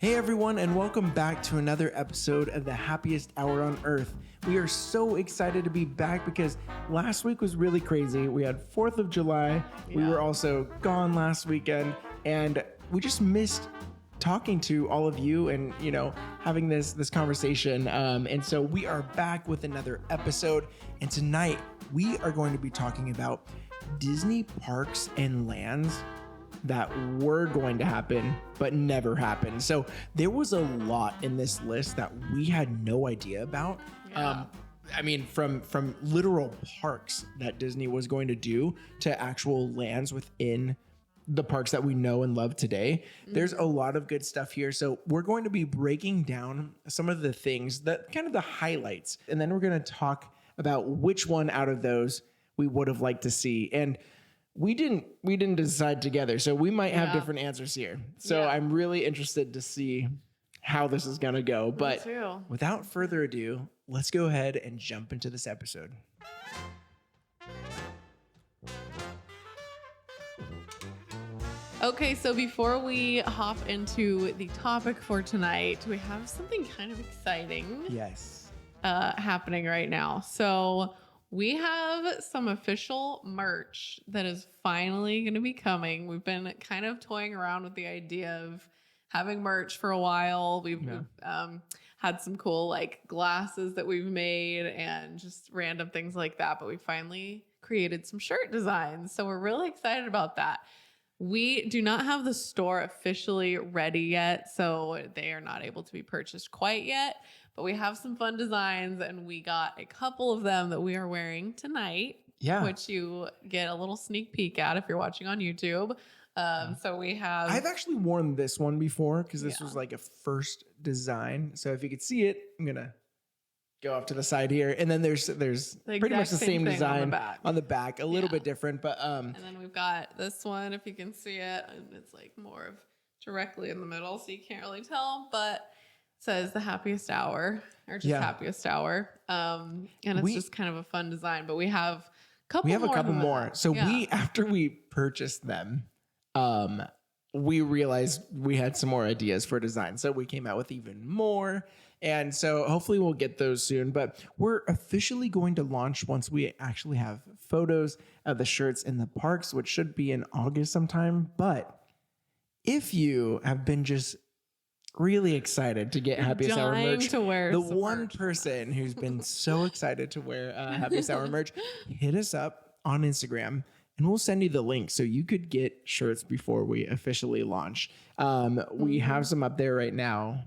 Hey everyone, and welcome back to another episode of the happiest hour on earth. We are so excited to be back because last week was really crazy. We had 4th of July. Yeah. We were also gone last weekend, and we just missed talking to all of you and, having this conversation. And so we are back with another episode. And tonight we are going to be talking about Disney parks and lands that were going to happen but never happened. So there was a lot in this list that we had no idea about. Yeah. From literal parks that Disney was going to do to actual lands within the parks that we know and love today. Mm-hmm. There's a lot of good stuff here. So we're going to be breaking down some of the things that kind of the highlights, and then we're going to talk about which one out of those we would have liked to see. And we didn't decide together, so we might have different answers here. So I'm really interested to see how this is going to go. But without further ado, let's go ahead and jump into this episode. Okay, so before we hop into the topic for tonight, we have something kind of exciting happening right now. So we have some official merch that is finally going to be coming. We've been kind of toying around with the idea of having merch for a while. We've had some cool glasses that we've made and just random things like that. But we finally created some shirt designs. So we're really excited about that. We do not have the store officially ready yet, so they are not able to be purchased quite yet. But we have some fun designs, and we got a couple of them that we are wearing tonight, which you get a little sneak peek at if you're watching on YouTube. So we have... I've actually worn this one before because this was like a first design. So if you could see it, I'm going to go off to the side here. And then there's pretty much the same design on the back, a little bit different. But and then we've got this one, if you can see it, and it's more of directly in the middle, so you can't really tell, but says the happiest hour or just happiest hour. And it's just kind of a fun design, but we have a couple more. So after we purchased them, we realized we had some more ideas for design. So we came out with even more. And so hopefully we'll get those soon, but we're officially going to launch once we actually have photos of the shirts in the parks, which should be in August sometime. But if you have been just really excited to get Happiest Hour merch, the one person who's been so excited to wear Happiest Hour merch, hit us up on Instagram and we'll send you the link so you could get shirts before we officially launch. We have some up there right now.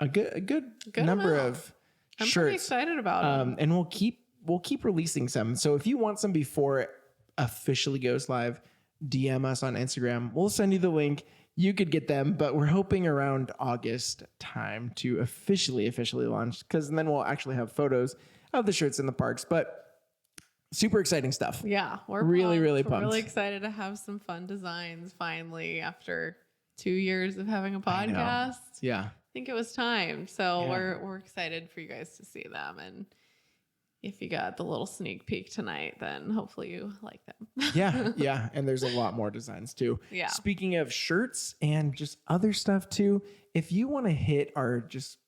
A good number of shirts. I'm pretty excited about them. And we'll keep releasing some. So if you want some before it officially goes live, DM us on Instagram. We'll send you the link. You could get them, but we're hoping around August time to officially launch, because then we'll actually have photos of the shirts in the parks. But super exciting stuff. Yeah, we're really pumped. We're really excited to have some fun designs finally after 2 years of having a podcast. Yeah. I think it was time. So we're excited for you guys to see them. And if you got the little sneak peek tonight, then hopefully you like them. Yeah. And there's a lot more designs too. Yeah. Speaking of shirts and just other stuff too, if you want to hit our just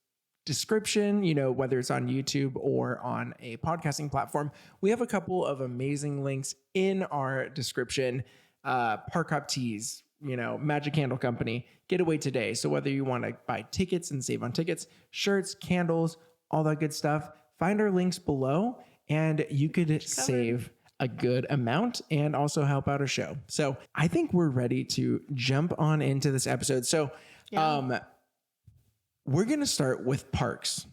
description, whether it's on YouTube or on a podcasting platform, we have a couple of amazing links in our description. Park Hop Tees, Magic Candle Company, Getaway Today. So whether you want to buy tickets and save on tickets, shirts, candles, all that good stuff, find our links below and you could save a good amount and also help out our show. So I think we're ready to jump on into this episode. So we're going to start with parks.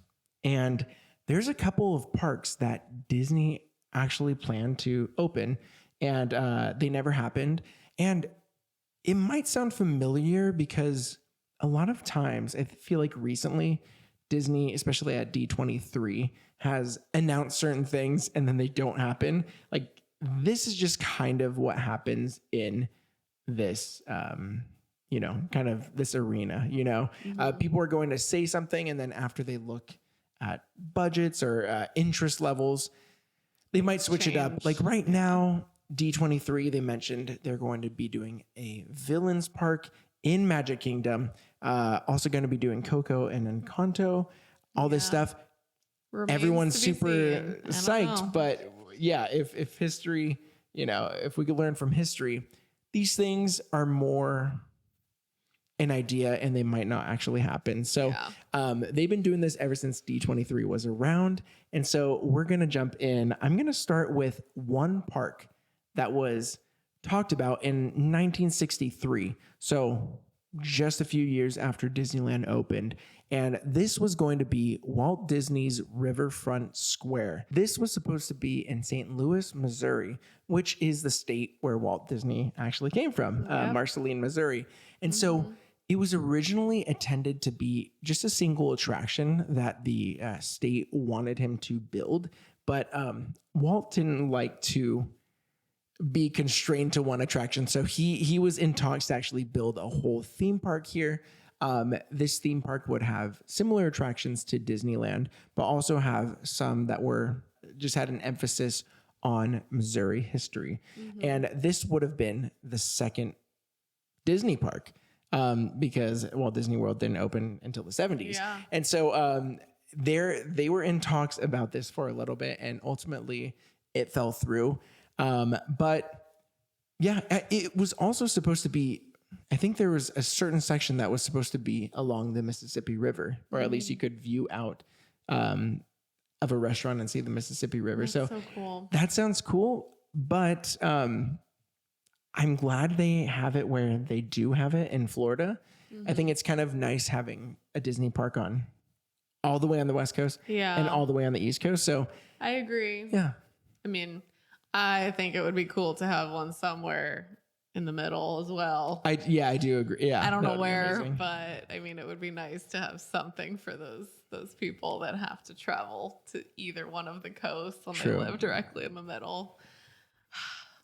And there's a couple of parks that Disney actually planned to open and they never happened. And it might sound familiar because a lot of times, I feel like recently, Disney, especially at D23, has announced certain things and then they don't happen. This is just kind of what happens in this, kind of this arena, People are going to say something and then after they look at budgets or interest levels, they might switch it up. Like right now, D23, they mentioned they're going to be doing a villains park in Magic Kingdom. Also going to be doing Coco and Encanto, all this stuff. Remains Everyone's to be super seen. psyched, but yeah, if history, if we could learn from history, these things are more an idea and they might not actually happen. So they've been doing this ever since D23 was around. And so we're going to jump in. I'm going to start with one park that was talked about in 1963. So just a few years after Disneyland opened. And this was going to be Walt Disney's Riverfront Square. This was supposed to be in St. Louis, Missouri, which is the state where Walt Disney actually came from, Marceline, Missouri. And so it was originally intended to be just a single attraction that the state wanted him to build. But Walt didn't like to be constrained to one attraction. So he was in talks to actually build a whole theme park here. This theme park would have similar attractions to Disneyland, but also have some that were just had an emphasis on Missouri history. And this would have been the second Disney park because Walt Disney World didn't open until the 70s. And so they were in talks about this for a little bit, and ultimately it fell through. But yeah, it was also supposed to be, I think there was a certain section that was supposed to be along the Mississippi River, or at least you could view out of a restaurant and see the Mississippi River. That's so cool. That sounds cool, but I'm glad they have it where they do have it in Florida. I think it's kind of nice having a Disney park on all the way on the West Coast and all the way on the East Coast. So I agree. Yeah. I mean, I think it would be cool to have one somewhere in the middle as well. I do agree. Yeah. I don't know where, but I mean, it would be nice to have something for those people that have to travel to either one of the coasts when they live directly in the middle.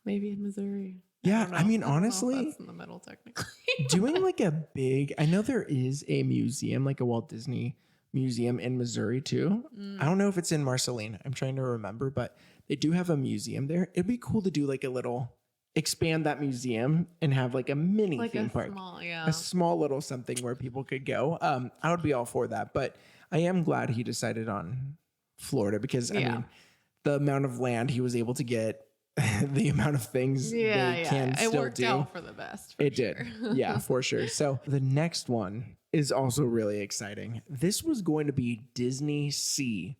Maybe in Missouri. Yeah, I mean, honestly, that's in the middle technically. doing like a big, I know there is a museum, like a Walt Disney museum in Missouri too. I don't know if it's in Marceline. I'm trying to remember, but they do have a museum there. It'd be cool to do like a little, expand that museum and have like a mini theme park. A small little something where people could go. I would be all for that, but I am glad he decided on Florida because I mean, the amount of land he was able to get, the amount of things they can still do. It worked out for the best. It did. Yeah, for sure. So the next one is also really exciting. This was going to be DisneySea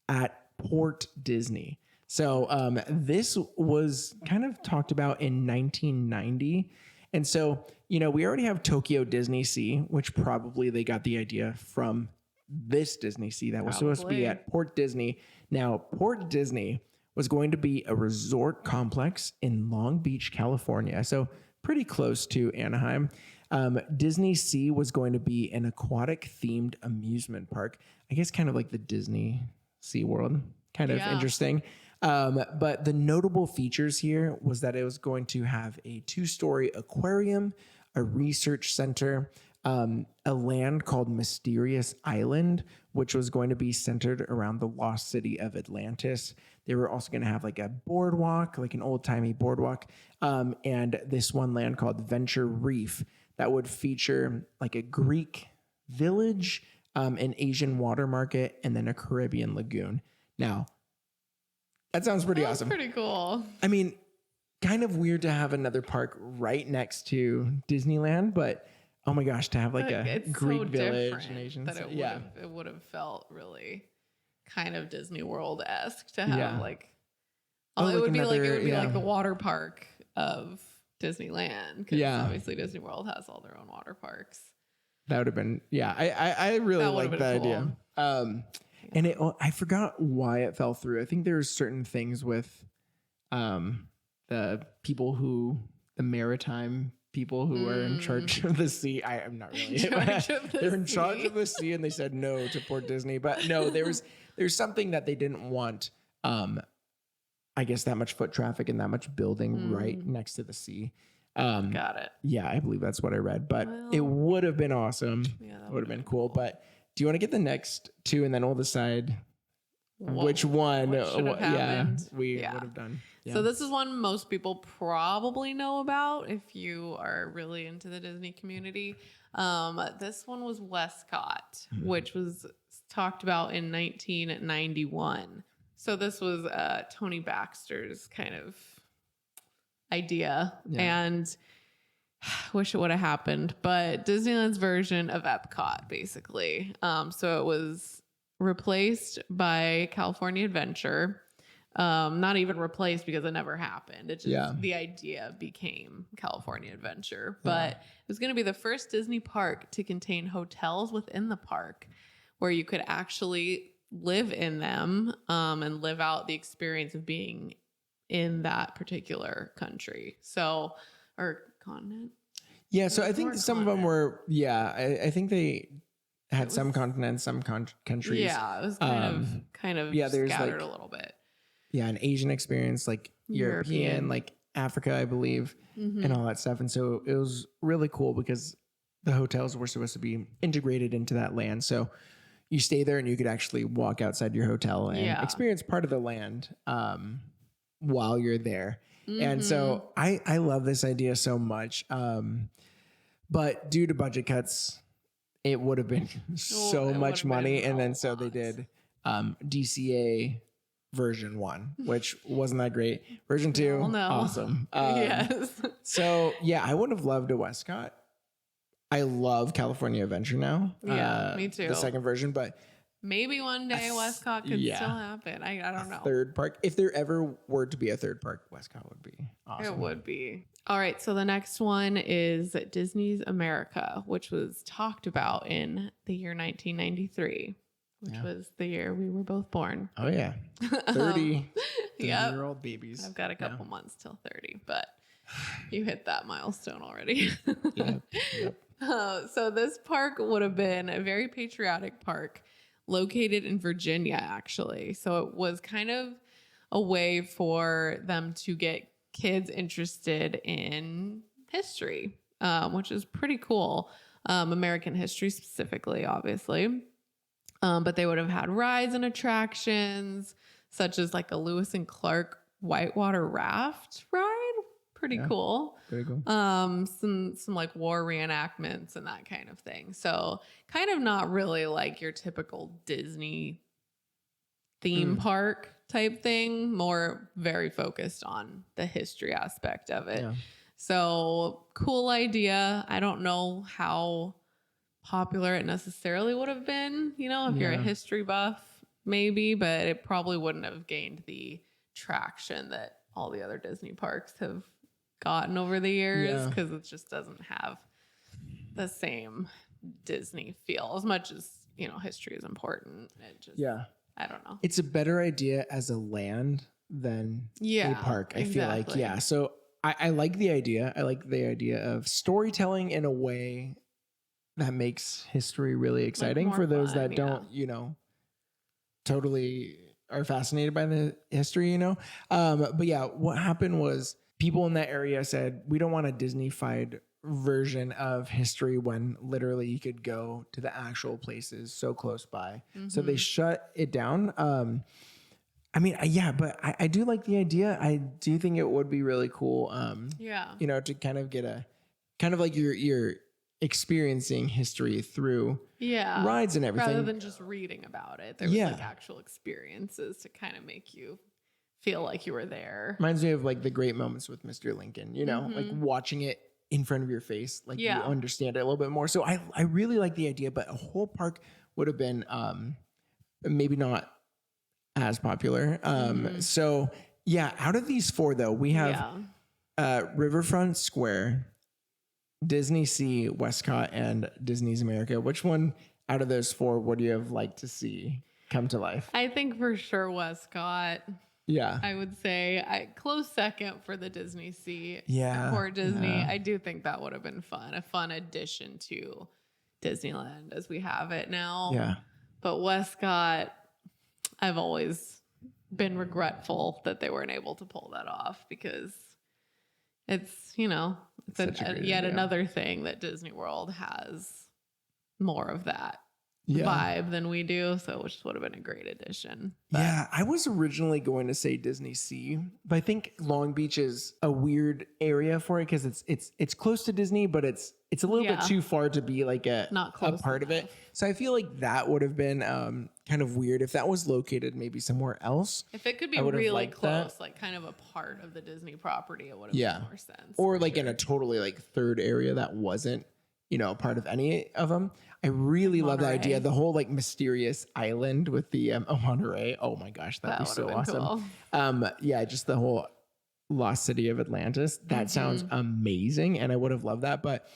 at Port Disney. So this was kind of talked about in 1990. And so, we already have Tokyo DisneySea, which probably they got the idea from this DisneySea that was supposed to be at Port Disney. Now, Port Disney was going to be a resort complex in Long Beach, California. So pretty close to Anaheim. DisneySea was going to be an aquatic themed amusement park. I guess kind of like the Disney SeaWorld. Kind of interesting. But the notable features here was that it was going to have a 2-story aquarium, a research center, a land called Mysterious Island, which was going to be centered around the lost city of Atlantis. They were also going to have like a boardwalk, like an old-timey boardwalk, and this one land called Venture Reef that would feature like a Greek village, an Asian water market, and then a Caribbean lagoon. Now, that sounds pretty awesome. Pretty cool. I mean, kind of weird to have another park right next to Disneyland, but oh my gosh, to have like a Greek village and Asian. It would have felt really kind of Disney World-esque to have like, it would be like the water park of Disneyland, because obviously Disney World has all their own water parks. That would have been, I really like that idea. And I forgot why it fell through. I think there's certain things with the maritime people who are in charge of the sea. I'm not really. They're in charge of the sea, and they said no to Port Disney. But no, there's something that they didn't want. I guess that much foot traffic and that much building right next to the sea. Got it. Yeah, I believe that's what I read. But it would have been awesome. Yeah, it would have been cool. But do you want to get the next two, and then we'll decide which one should have happened. We would have done. Yeah. So this is one most people probably know about if you are really into the Disney community. This one was WestCOT, which was talked about in 1991. So this was Tony Baxter's kind of idea, and wish it would have happened, but Disneyland's version of Epcot, basically. So it was replaced by California Adventure. Not even replaced because it never happened. It just the idea became California Adventure. But it was going to be the first Disney park to contain hotels within the park where you could actually live in them and live out the experience of being in that particular country. So, or continent. Yeah, so I think some of them were, I think they had some continents, some countries. Yeah, it was kind of scattered a little bit. Yeah, an Asian experience, like European, like Africa, I believe, and all that stuff. And so it was really cool because the hotels were supposed to be integrated into that land. So you stay there and you could actually walk outside your hotel and experience part of the land while you're there. And so I love this idea so much. But due to budget cuts, it would have been so much money. And then so they did DCA version 1, which wasn't that great. Version 2, awesome. Yes. So yeah, I would have loved a WestCOT. I love California Adventure now. Yeah, me too. The second version, but maybe one day WestCOT could still happen. I don't know. Third park. If there ever were to be a third park, WestCOT would be awesome. It would be. All right. So the next one is Disney's America, which was talked about in the year 1993, which was the year we were both born. Oh, yeah. 30-year-old babies. I've got a couple months till 30, but you hit that milestone already. Yep. So this park would have been a very patriotic park located in Virginia, actually. So it was kind of a way for them to get kids interested in history, which is pretty cool. American history specifically, obviously. But they would have had rides and attractions, such as like a Lewis and Clark whitewater raft ride. Pretty cool. Very cool. Some like war reenactments and that kind of thing. So kind of not really like your typical Disney theme park type thing, more very focused on the history aspect of it. Yeah. So cool idea. I don't know how popular it necessarily would have been, you know, if you're a history buff, maybe, but it probably wouldn't have gained the traction that all the other Disney parks have gotten over the years, because it just doesn't have the same Disney feel as much as, you know, history is important. It just, I don't know. It's a better idea as a land than a park, I feel like. Yeah. So I like the idea. I like the idea of storytelling in a way that makes history really exciting for those that don't, you know, totally are fascinated by the history, you know? But yeah, what happened was people in that area said, we don't want a Disney-fied version of history when literally you could go to the actual places so close by. So they shut it down. I mean, but I do like the idea. I do think it would be really cool. You know, to kind of get like you're experiencing history through rides and everything. Rather than just reading about it. There was like actual experiences to kind of make you feel like you were there. Reminds me of like the great moments with Mr. Lincoln, you know, like watching it in front of your face, like you understand it a little bit more. So I really like the idea, but a whole park would have been maybe not as popular. So yeah, out of these 4 though, we have Riverfront Square, DisneySea, WestCOT, and Disney's America. Which one out of those 4 would you have liked to see come to life? I think for sure WestCOT. Yeah. I would say close second for the DisneySea. Yeah. For Disney. Yeah. I do think that would have been fun. A fun addition to Disneyland as we have it now. Yeah. But WestCOT, I've always been regretful that they weren't able to pull that off, because it's, you know, it's yet another thing that Disney World has more of that. vibe than we do. So which would have been a great addition. But yeah, I was originally going to say DisneySea, but I think Long Beach is a weird area for it because it's close to Disney, but it's a little bit too far to be like not close a part enough. of it. So I feel like that would have been kind of weird if that was located maybe somewhere else. If it could be really close, like kind of a part of the Disney property, it would have made more sense. Or like in a totally like third area that wasn't, a part of any of them. I really love that idea. The whole like mysterious island with the Monterey. Oh my gosh, that'd be so awesome. Cool. Yeah, just the whole lost city of Atlantis. That sounds amazing, and I would have loved that. But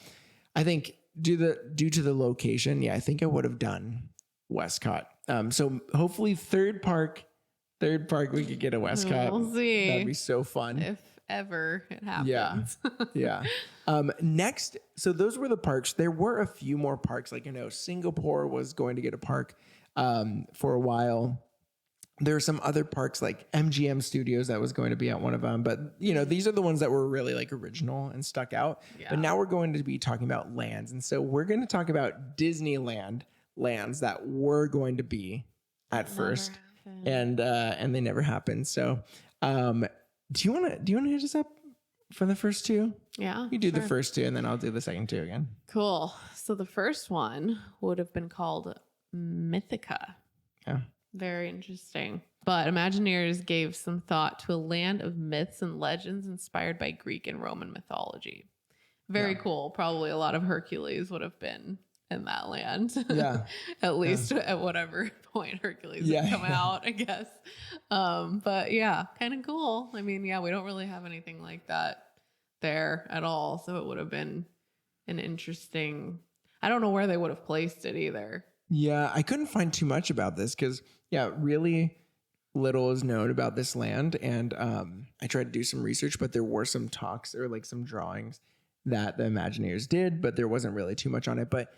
I think due to the location, I think I would have done WestCOT. So hopefully third park we could get a WestCOT. We'll see. That'd be so fun. If ever it happens. Yeah. Next, so those were the parks. There were a few more parks. Like, Singapore was going to get a park for a while. There are some other parks like MGM Studios that was going to be at one of them. But, these are the ones that were really like original and stuck out. Yeah. But now we're going to be talking about lands. And so we're going to talk about Disneyland lands that were going to be at first. And they never happened. So, do you want to hit us up for the first two? Yeah. You do the first two and then I'll do the second two again. Cool. So the first one would have been called Mythica. Yeah. Very interesting. But Imagineers gave some thought to a land of myths and legends inspired by Greek and Roman mythology. Very cool. Probably a lot of Hercules would have been in that land. Yeah. At least at whatever point Hercules would come out, I guess. But yeah, kind of cool. I mean, we don't really have anything like that there at all. So it would have been an interesting, I don't know where they would have placed it either. Yeah, I couldn't find too much about this because, really little is known about this land. And I tried to do some research, but there were some talks or like some drawings that the Imagineers did, but there wasn't really too much on it. But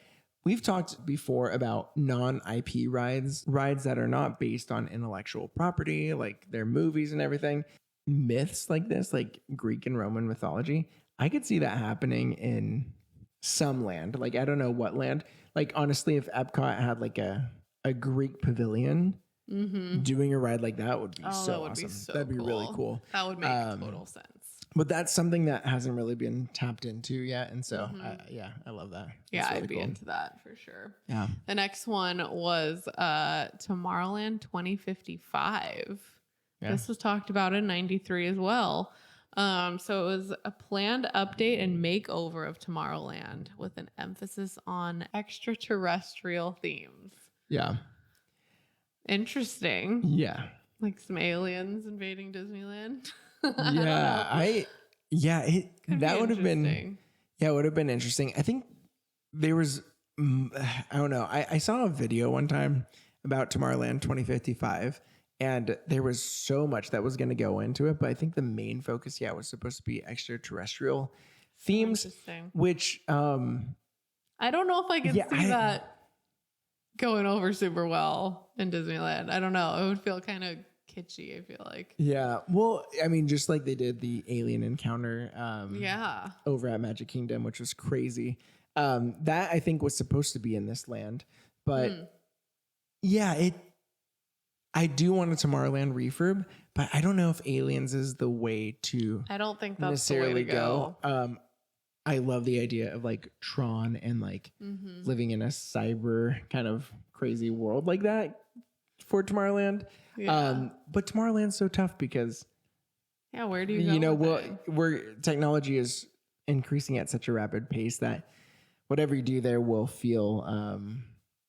we've talked before about non-IP rides that are not based on intellectual property, like their movies and everything. Myths like this, like Greek and Roman mythology, I could see that happening in some land. Like, I don't know what land. Like, honestly, if Epcot had like a Greek pavilion, doing a ride like that would be so awesome. That'd be really cool. That would make total sense. But that's something that hasn't really been tapped into yet. And so, I love that. Yeah, really I'd be into that for sure. Yeah. The next one was Tomorrowland 2055. Yeah. This was talked about in 93 as well. So it was a planned update and makeover of Tomorrowland with an emphasis on extraterrestrial themes. Yeah. Interesting. Yeah. Like some aliens invading Disneyland. That would have been, it would have been interesting. I think there was, I don't know. I saw a video one time about Tomorrowland 2055 and there was so much that was going to go into it. But I think the main focus, was supposed to be extraterrestrial themes, which, I don't know if I can see that going over super well in Disneyland. I don't know. It would feel kind of kitschy, I feel like. Yeah. Well, I mean, just like they did the alien encounter over at Magic Kingdom, which was crazy. That I think was supposed to be in this land. But I do want a Tomorrowland refurb, but I don't know if aliens is the way to I don't think that's necessarily the way to go. I love the idea of like Tron and like living in a cyber kind of crazy world like that for Tomorrowland. Yeah. But Tomorrowland's so tough because where do you go? Where technology is increasing at such a rapid pace that whatever you do there will feel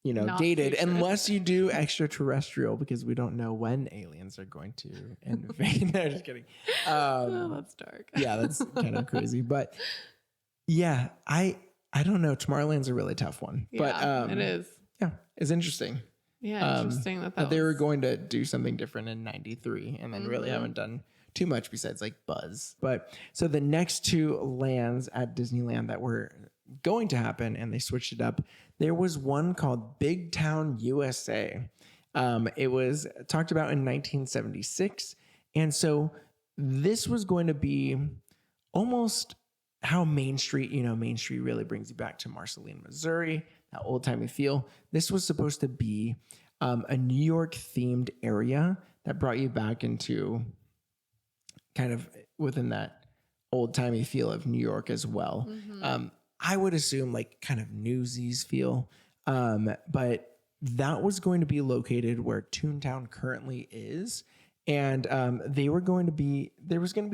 dated futuristic. Unless you do extraterrestrial, because we don't know when aliens are going to invade. No, just kidding. That's dark. That's kind of crazy. But I don't know. Tomorrowland's a really tough one. But it is. Yeah, it's interesting. Yeah, interesting that they were going to do something different in 93 and then really haven't done too much besides like Buzz. But so the next two lands at Disneyland that were going to happen and they switched it up, there was one called Big Town USA. It was talked about in 1976. And so this was going to be almost how Main Street really brings you back to Marceline, Missouri. that old-timey feel. This was supposed to be a New York themed area that brought you back into kind of within that old-timey feel of New York as well. I would assume like kind of Newsies feel, but that was going to be located where Toontown currently is. And there was going to be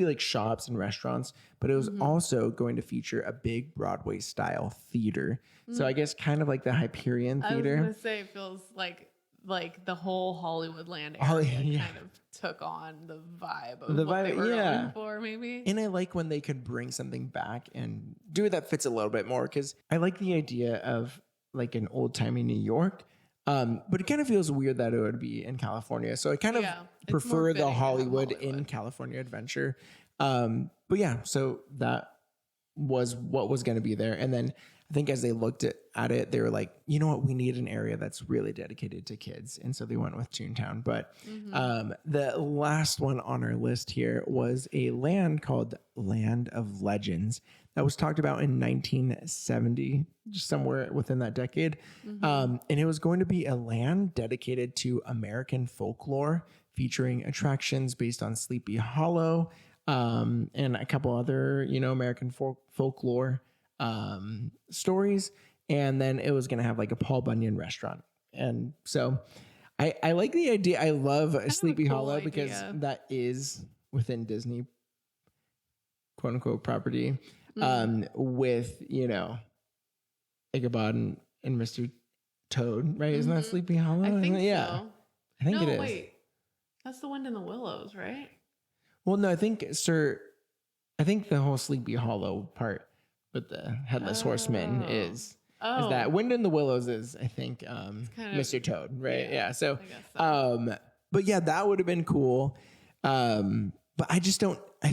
like shops and restaurants, but it was also going to feature a big Broadway style theater. So I guess kind of like the Hyperion Theater. I was going to say, it feels like the whole Hollywood Land area kind of took on the vibe of what they were going for, maybe. And I like when they could bring something back and do it that fits a little bit more, because I like the idea of like an old timey New York. But it kind of feels weird that it would be in California. So I kind of prefer the Hollywood in California adventure. But yeah, so that was what was going to be there. And then I think as they looked at it, they were like, you know what, we need an area that's really dedicated to kids. And so they went with Toontown. But the last one on our list here was a land called Land of Legends that was talked about in 1970, just somewhere within that decade. And it was going to be a land dedicated to American folklore, featuring attractions based on Sleepy Hollow and a couple other, American folklore stories. And then it was going to have like a Paul Bunyan restaurant. And so I like the idea. I love Sleepy Hollow because that is within Disney, quote unquote, property. With, Ichabod and Mr. Toad, right? Isn't that Sleepy Hollow? I think so. I think it is. Wait. That's the Wind in the Willows, right? Well, no, I think the whole Sleepy Hollow part with the Headless Horseman is that Wind in the Willows is, I think, Mr. Toad, right? Yeah. So, but yeah, that would have been cool. But I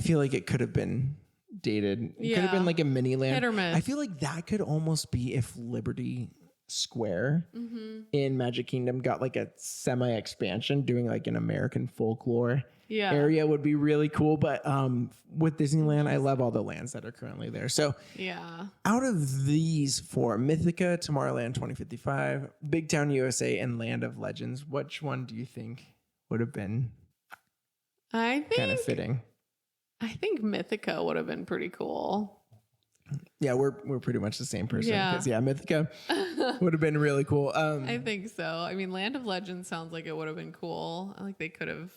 feel like it could have been dated. It could have been like a mini land. Hit or miss. I feel like that could almost be if Liberty Square in Magic Kingdom got like a semi expansion, doing like an American folklore area would be really cool. But with Disneyland, I love all the lands that are currently there. So out of these four, Mythica, Tomorrowland 2055, Big Town USA, and Land of Legends, which one do you think would have been kind of fitting? I think Mythica would have been pretty cool. Yeah, we're pretty much the same person. Because Mythica would have been really cool. I think so. I mean, Land of Legends sounds like it would have been cool. I think they could have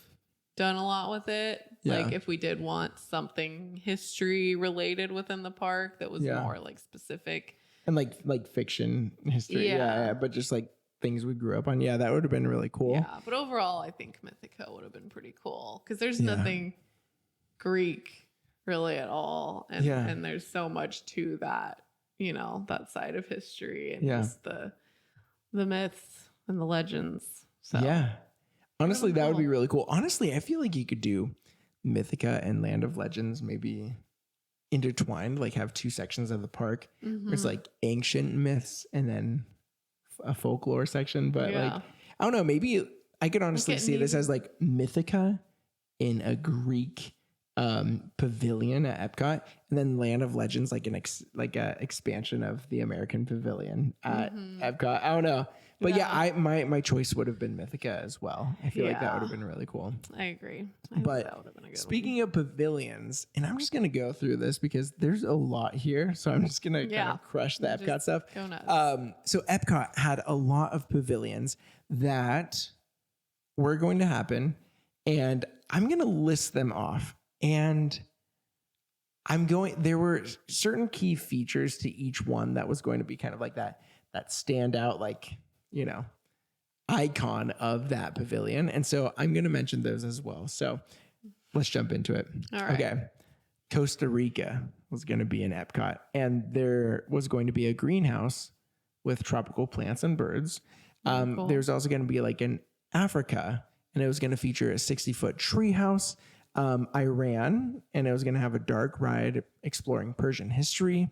done a lot with it. Yeah. Like if we did want something history related within the park that was more like specific. And like fiction history. Yeah. But just like things we grew up on. Yeah, that would have been really cool. Yeah, but overall, I think Mythica would have been pretty cool. Because there's nothing Greek really at all, and there's so much to that, that side of history and just the myths and the legends. So honestly, that would be really cool. Honestly, I feel like you could do Mythica and Land of Legends maybe intertwined, like have two sections of the park. There's like ancient myths and then a folklore section. But like, I don't know, maybe I could honestly see this as like Mythica in a Greek pavilion at Epcot, and then Land of Legends like a expansion of the American pavilion at Epcot. I don't know, but my choice would have been Mythica as well. I feel like that would have been really cool. I agree. But that would have been a good speaking of pavilions, and I'm just gonna go through this because there's a lot here, so I'm just gonna kind of crush the Epcot stuff. Go nuts. So Epcot had a lot of pavilions that were going to happen, and I'm gonna list them off. And there were certain key features to each one that was going to be kind of like that standout, like, icon of that pavilion. And so I'm going to mention those as well. So let's jump into it. All right. Okay. Costa Rica was going to be in Epcot, and there was going to be a greenhouse with tropical plants and birds. Cool. There's also going to be like in Africa, and it was going to feature a 60-foot tree house. Iran, and it was going to have a dark ride exploring Persian history.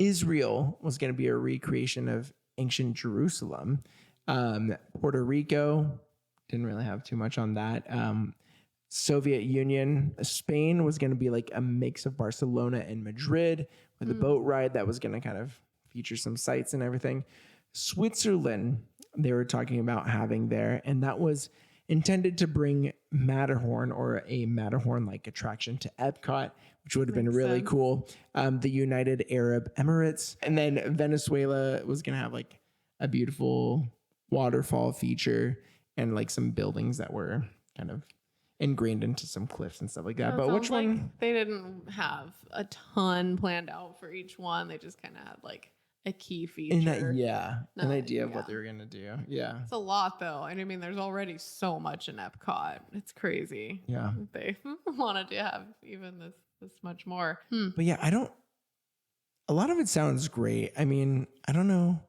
Israel was going to be a recreation of ancient Jerusalem. Puerto Rico, didn't really have too much on that. Soviet Union, Spain was going to be like a mix of Barcelona and Madrid with a boat ride that was going to kind of feature some sights and everything. Switzerland, they were talking about having there, and that was intended to bring Matterhorn or a Matterhorn-like attraction to Epcot, which would have been really cool. The United Arab Emirates, and then Venezuela was going to have like a beautiful waterfall feature and like some buildings that were kind of ingrained into some cliffs and stuff like that. But which one? They didn't have a ton planned out for each one. They just kind of had like a key feature. An idea of what they were going to do. Yeah. It's a lot though. And I mean, there's already so much in Epcot. It's crazy. Yeah. They wanted to have even this much more. But yeah, a lot of it sounds great. I mean, I don't know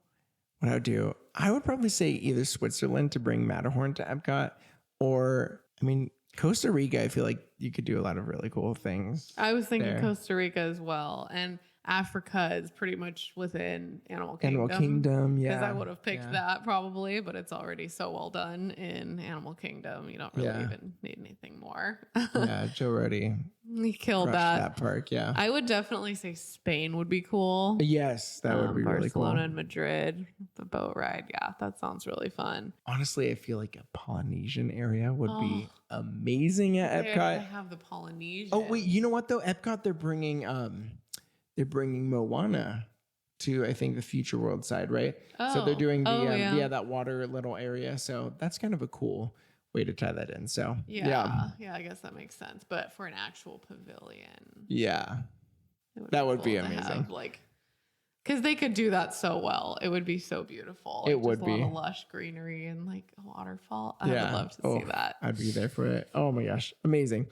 what I would do. I would probably say either Switzerland to bring Matterhorn to Epcot, or, I mean, Costa Rica. I feel like you could do a lot of really cool things. I was thinking Costa Rica as well. And Africa is pretty much within Animal Kingdom. Animal Kingdom, yeah. Because I would have picked that probably, but it's already so well done in Animal Kingdom. You don't really even need anything more. Yeah, Joe already killed that park, yeah. I would definitely say Spain would be cool. Yes, that would be really cool. Barcelona and Madrid, the boat ride. Yeah, that sounds really fun. Honestly, I feel like a Polynesian area would be amazing at Epcot. They have the Polynesian. Oh, wait, you know what though? Epcot, they're bringing Moana to, I think, the Future World side, right? So they're doing the that water little area. So that's kind of a cool way to tie that in. So yeah, I guess that makes sense. But for an actual pavilion, that would be amazing. Because they could do that so well. It would be so beautiful. It would be. A lot of lush greenery and like a waterfall. I would love to see that. I'd be there for it. Oh my gosh. Amazing.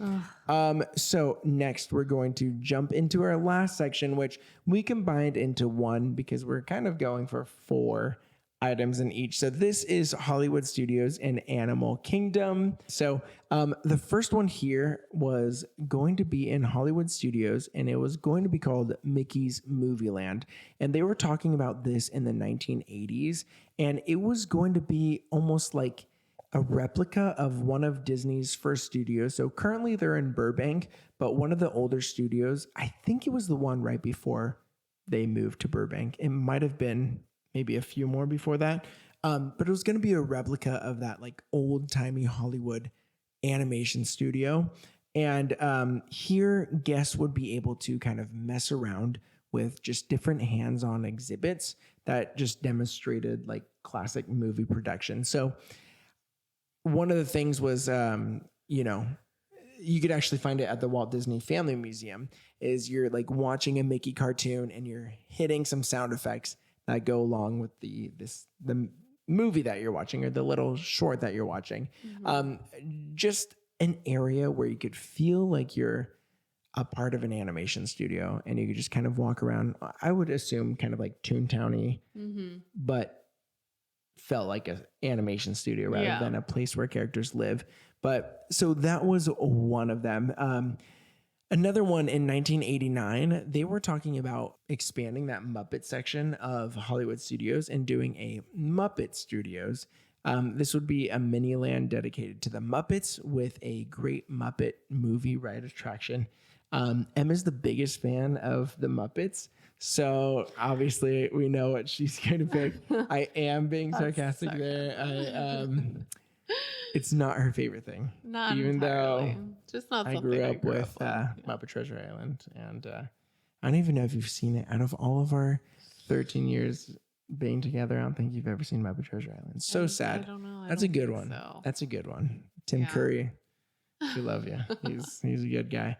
So next we're going to jump into our last section, which we combined into one because we're kind of going for 4 items in each. So this is Hollywood Studios and Animal Kingdom. So the first one here was going to be in Hollywood Studios, and it was going to be called Mickey's Movie Land. And they were talking about this in the 1980s, and it was going to be almost like a replica of one of Disney's first studios. So currently they're in Burbank, but one of the older studios, I think it was the one right before they moved to Burbank. It might have been maybe a few more before that. But it was going to be a replica of that like old timey Hollywood animation studio. And here guests would be able to kind of mess around with just different hands-on exhibits that just demonstrated like classic movie production. So one of the things was, you could actually find it at the Walt Disney Family Museum, is you're like watching a Mickey cartoon and you're hitting some sound effects that go along with the movie that you're watching or the little short that you're watching. Just an area where you could feel like you're a part of an animation studio and you could just kind of walk around. I would assume kind of like Toontown-y, but felt like an animation studio rather than a place where characters live. But so that was one of them. Another one in 1989, they were talking about expanding that Muppet section of Hollywood Studios and doing a Muppet Studios. This would be a mini land dedicated to the Muppets with a great Muppet movie ride attraction. Emma's the biggest fan of the Muppets, so obviously we know what she's going to pick. I am being sarcastic there. It's not her favorite thing. Not even entirely. though just not I something grew up with Muppet Treasure Island, and I don't even know if you've seen it. Out of all of our 13 years being together, I don't think you've ever seen Muppet Treasure Island. So sad. I don't know. That's a good one. So. That's a good one. Tim Curry, we love you. He's a good guy.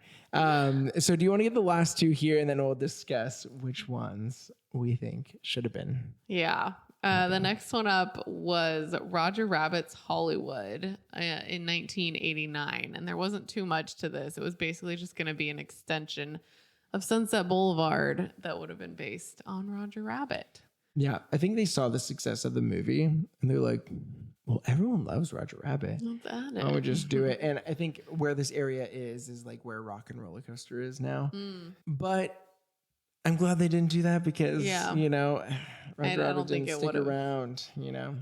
So do you want to get the last 2 here, and then we'll discuss which ones we think should have been? Yeah. The next one up was Roger Rabbit's Hollywood in 1989. And there wasn't too much to this. It was basically just going to be an extension of Sunset Boulevard that would have been based on Roger Rabbit. Yeah, I think they saw the success of the movie and they're like, well, everyone loves Roger Rabbit. I would just do it. And I think where this area is like where Rock and Roller Coaster is now. But I'm glad they didn't do that because, Roger I Rabbit don't think didn't it stick would've- around,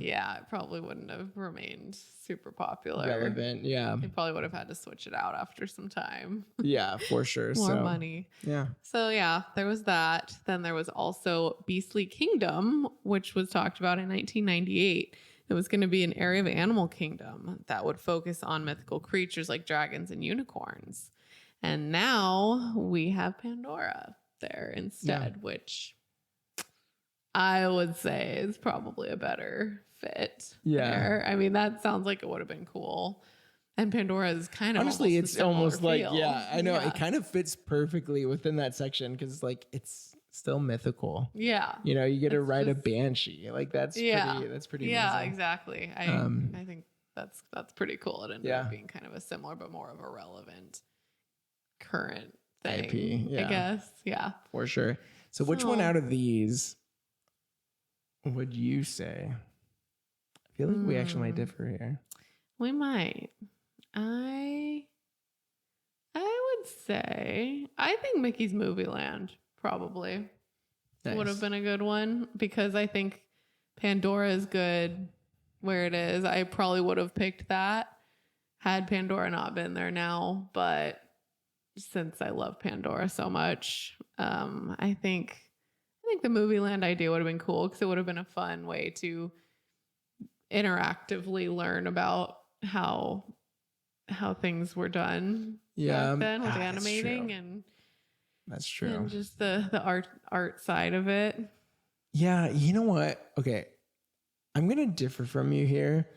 Yeah, it probably wouldn't have remained super popular. relevant. Yeah. They probably would have had to switch it out after some time. Yeah, for sure. More So, money. yeah. So yeah, there was that. Then there was also Beastly Kingdom, which was talked about in 1998. It was going to be an area of Animal Kingdom that would focus on mythical creatures like dragons and unicorns. And now we have Pandora there instead, which I would say is probably a better fit. Yeah. there. I mean, that sounds like it would have been cool. And Pandora is kind of Honestly, almost it's almost like, feel. I know it kind of fits perfectly within that section because like it's still mythical. Yeah. You get to ride a banshee. Like that's pretty Yeah, amazing. exactly. I think that's pretty cool. It ended up being kind of a similar but more of a relevant current thing. IP, I guess. Yeah. For sure. So which one out of these would you say? I feel like we actually might differ here. We might. I would say I think Mickey's Movie Land probably would have been a good one because I think Pandora is good where it is. I probably would have picked that had Pandora not been there now, but since I love Pandora so much, I think the Movie Land idea would have been cool because it would have been a fun way to interactively learn about how things were done back then with animating and that's true and just the art side of it. Yeah, you know what? Okay, I'm gonna differ from you here.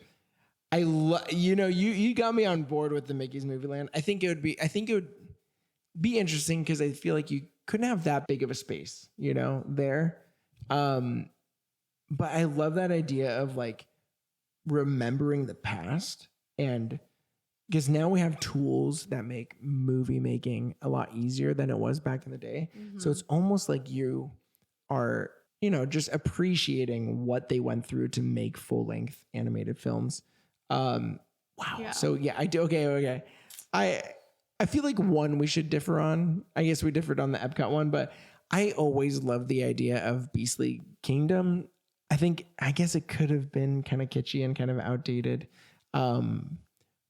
You got me on board with the Mickey's Movie Land. I think it would be interesting because I feel like you couldn't have that big of a space, there. But I love that idea of like remembering the past, and because now we have tools that make movie making a lot easier than it was back in the day. So it's almost like you are, just appreciating what they went through to make full length animated films. Wow. Yeah. So yeah, I do. Okay. I feel like one we should differ on. I guess we differed on the Epcot one, but I always loved the idea of Beastly Kingdom. I guess it could have been kind of kitschy and kind of outdated.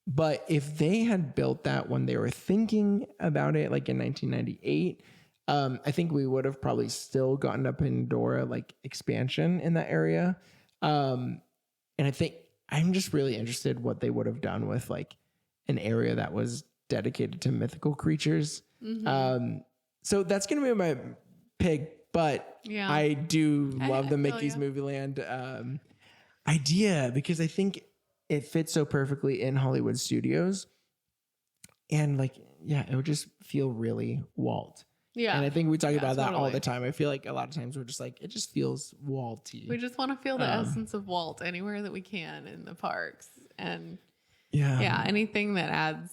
But if they had built that when they were thinking about it, like in 1998, I think we would have probably still gotten a Pandora like expansion in that area. And I think I'm just really interested what they would have done with like an area that was dedicated to mythical creatures. So that's going to be my pick. But I do love the Mickey's Movie Land idea because I think it fits so perfectly in Hollywood studios. And like, it would just feel really Walt. Yeah. And I think we talk about that all the time. I feel like a lot of times we're just like, it just feels Walty. We just want to feel the essence of Walt anywhere that we can in the parks. And anything that adds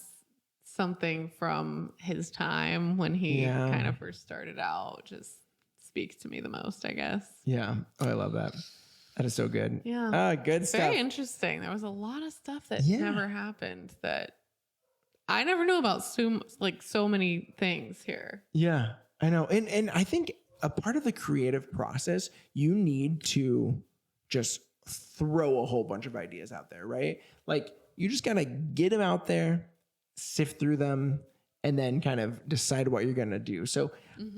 something from his time when he kind of first started out just speaks to me the most, I guess. Yeah. Oh, I love that. That is so good. Yeah. Good stuff. Very interesting. There was a lot of stuff that never happened that I never knew about so many things here. Yeah, I know. And I think a part of the creative process, you need to just throw a whole bunch of ideas out there, right? Like you just got to get them out there, sift through them, and then kind of decide what you're going to do. So,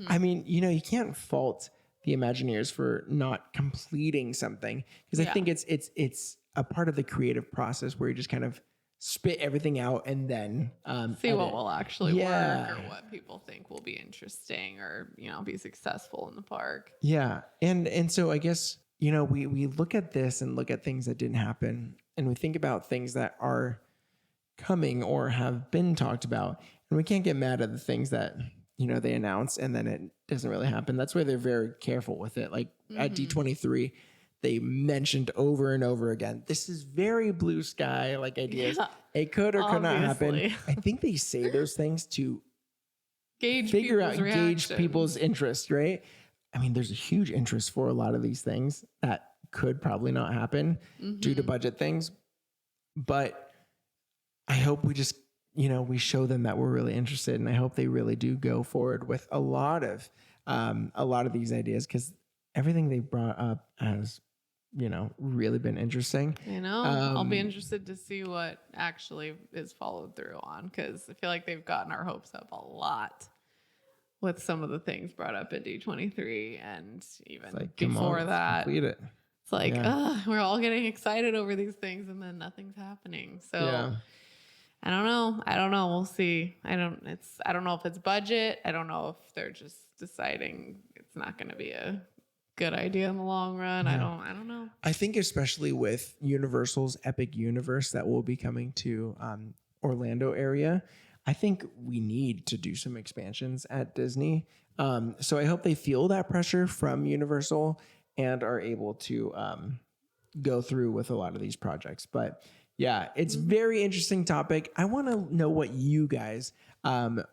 I mean, you can't fault the Imagineers for not completing something because I think it's a part of the creative process where you just kind of spit everything out and then see edit. What will actually work or what people think will be interesting or be successful in the park. Yeah. And so I guess we look at this and look at things that didn't happen and we think about things that are coming or have been talked about, and we can't get mad at the things that they announce and then it doesn't really happen. That's why they're very careful with it. Like at D23, they mentioned over and over again, this is very blue sky like ideas. Yeah, it could or could not happen. I think they say those things to gauge people's interest, right? I mean, there's a huge interest for a lot of these things that could probably not happen due to budget things. But I hope we just, we show them that we're really interested, and I hope they really do go forward with a lot of a lot of these ideas, because everything they brought up has, really been interesting. I'll be interested to see what actually is followed through on, because I feel like they've gotten our hopes up a lot with some of the things brought up in D23 and even before that. Complete it. It's like, we're all getting excited over these things and then nothing's happening. So I don't know. We'll see. I don't know if it's budget. I don't know if they're just deciding it's not going to be a good idea in the long run. I don't know. I think especially with Universal's Epic Universe that will be coming to Orlando area, I think we need to do some expansions at Disney. So I hope they feel that pressure from Universal and are able to go through with a lot of these projects. But yeah, it's very interesting topic. I want to know what you guys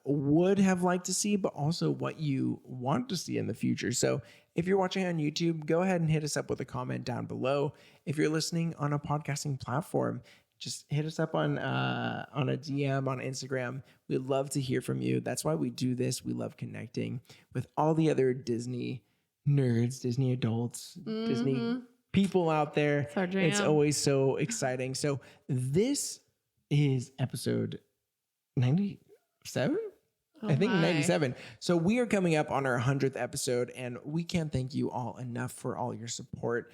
would have liked to see, but also what you want to see in the future. So if you're watching on YouTube, go ahead and hit us up with a comment down below. If you're listening on a podcasting platform, just hit us up on a DM on Instagram. We'd love to hear from you. That's why we do this. We love connecting with all the other Disney nerds, Disney adults, Disney people out there. It's always so exciting. So this is episode 97. I think 97. So we are coming up on our 100th episode, and we can't thank you all enough for all your support.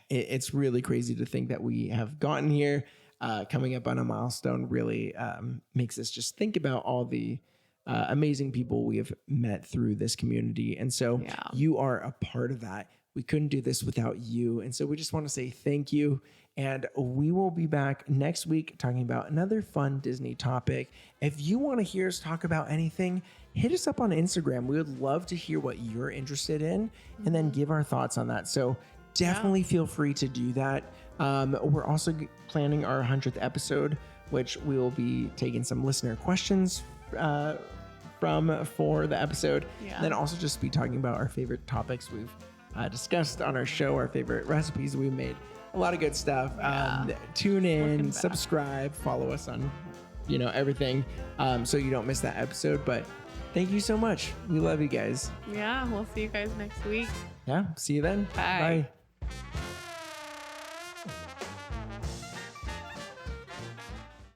It's really crazy to think that we have gotten here. Coming up on a milestone really makes us just think about all the amazing people we have met through this community. And so you are a part of that. We couldn't do this without you. And so we just want to say thank you. And we will be back next week talking about another fun Disney topic. If you want to hear us talk about anything, hit us up on Instagram. We would love to hear what you're interested in and then give our thoughts on that. So definitely feel free to do that. We're also planning our 100th episode, which we will be taking some listener questions for the episode. And then also just be talking about our favorite topics we've discussed on our show, our favorite recipes we've made. A lot of good stuff. Tune in, subscribe, follow us on, everything, so you don't miss that episode. But thank you so much. We love you guys. Yeah, we'll see you guys next week. Yeah, see you then. Bye.